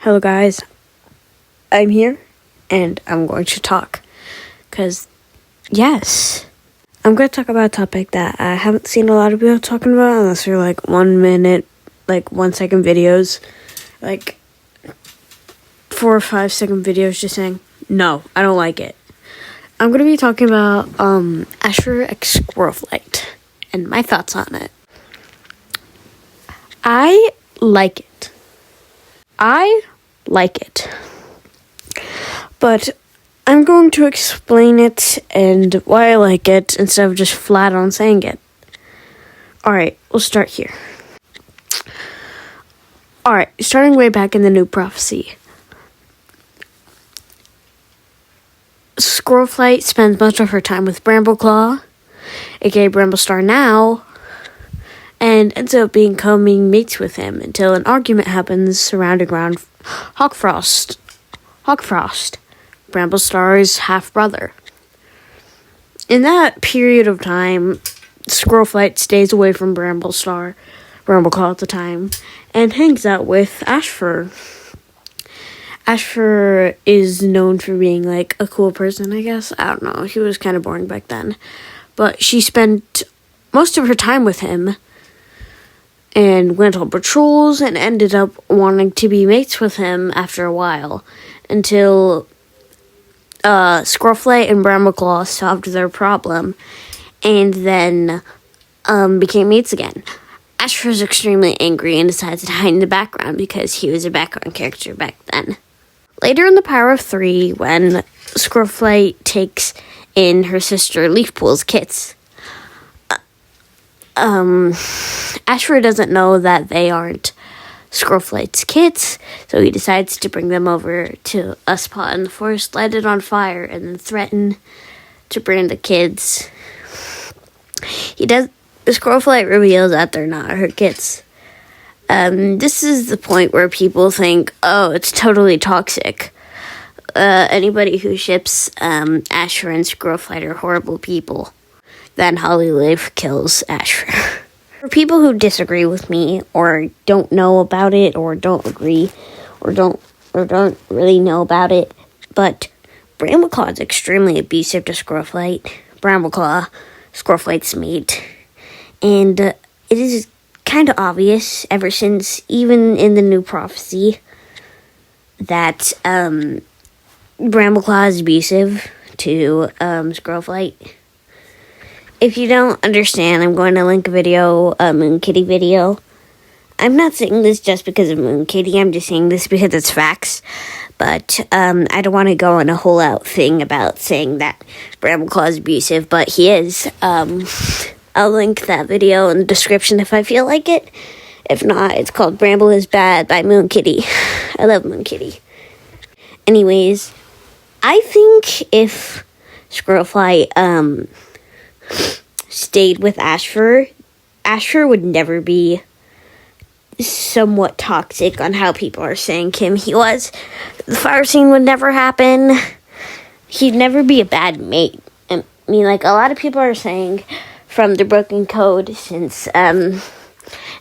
Hello guys, I'm here and I'm going to talk because yes, I'm going to talk about a topic that I haven't seen a lot of people talking about unless they're like 1 minute, like 1 second videos, like 4 or 5 second videos just saying, no, I don't like it. I'm going to be talking about Ashfur x squirrelflight and my thoughts on it. I like it. But I'm going to explain it and why I like it instead of just flat on saying it. Alright, we'll start here. Alright, starting way back in the New Prophecy. Squirrelflight spends much of her time with Brambleclaw, aka Bramblestar now, and ends up becoming mates with him until an argument happens surrounding around Hawkfrost, Bramblestar's half-brother. In that period of time, Squirrelflight stays away from Brambleclaw at the time, and hangs out with Ashfur. Ashfur is known for being like a cool person, I guess. I don't know, he was kind of boring back then. But she spent most of her time with him, and went on patrols and ended up wanting to be mates with him after a while, until Squirrelflight and Brambleclaw solved their problem, and then became mates again. Ashfur is extremely angry and decides to hide in the background because he was a background character back then. Later in the Power of 3, when Squirrelflight takes in her sister Leafpool's kits, Ashfur doesn't know that they aren't Squirrelflight's kits, so he decides to bring them over to a spot in the forest, light it on fire, and then threaten to burn the kids. Squirrelflight reveals that they're not her kits. This is the point where people think, oh, it's totally toxic. Anybody who ships Ashfur and Squirrelflight are horrible people. Then Hollyleaf kills Ashfur. For people who disagree with me, or don't know about it, or don't agree, or don't really know about it, but Brambleclaw is extremely abusive to Squirrelflight. Brambleclaw, Squirrelflight's mate, and it is kind of obvious ever since, even in the New Prophecy, that Brambleclaw is abusive to Squirrelflight. If you don't understand, I'm going to link a video, a MOONKITTI video. I'm not saying this just because of MOONKITTI, I'm just saying this because it's facts. But I don't want to go on a whole out thing about saying that Brambleclaw is abusive, but he is. I'll link that video in the description if I feel like it. If not, it's called Bramble is Bad by MOONKITTI. I love MOONKITTI. Anyways, I think if Squirrelflight stayed with Ashfur would never be somewhat toxic on how people are saying he was. The fire scene would never happen. He'd never be a bad mate. I mean, like, a lot of people are saying from the Broken Code, since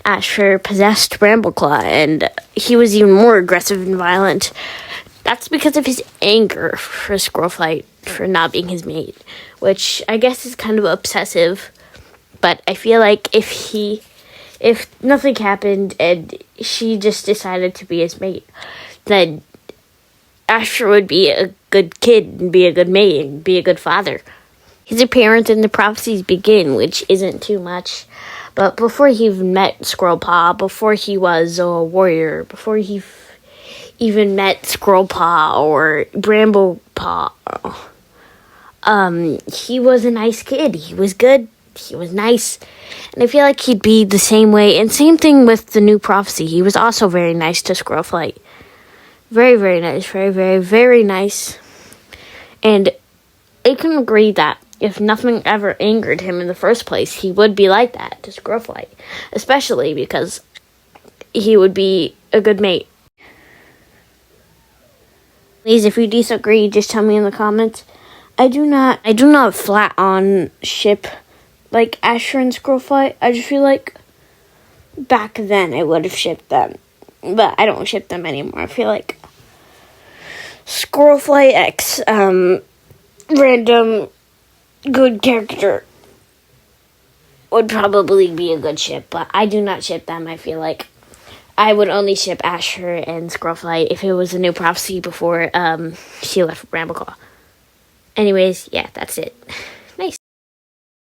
Ashfur possessed Brambleclaw and he was even more aggressive and violent, that's because of his anger for Squirrelflight for not being his mate, which I guess is kind of obsessive. But I feel like if nothing happened and she just decided to be his mate, then Ashfur would be a good kid and be a good mate and be a good father. His appearance in the prophecies begin, which isn't too much, but before he even met Squirrelpaw, before he was a warrior, before he even met Squirrelpaw or Bramblepaw, he was a nice kid. He was good. He was nice. And I feel like he'd be the same way. And same thing with the New Prophecy. He was also very nice to Squirrelflight. Very, very nice. Very, very, very nice. And I can agree that if nothing ever angered him in the first place, he would be like that to Squirrelflight. Especially because he would be a good mate. Please, if you disagree, just tell me in the comments. I do not flat on ship like Ashfur and Squirrelflight. I just feel like back then I would have shipped them. but I don't ship them anymore. I feel like Squirrelflight X, random good character would probably be a good ship, but I do not ship them. I feel like I would only ship Ashfur and Squirrelflight if it was a new prophecy before she left Brambleclaw. Anyways, yeah, that's it.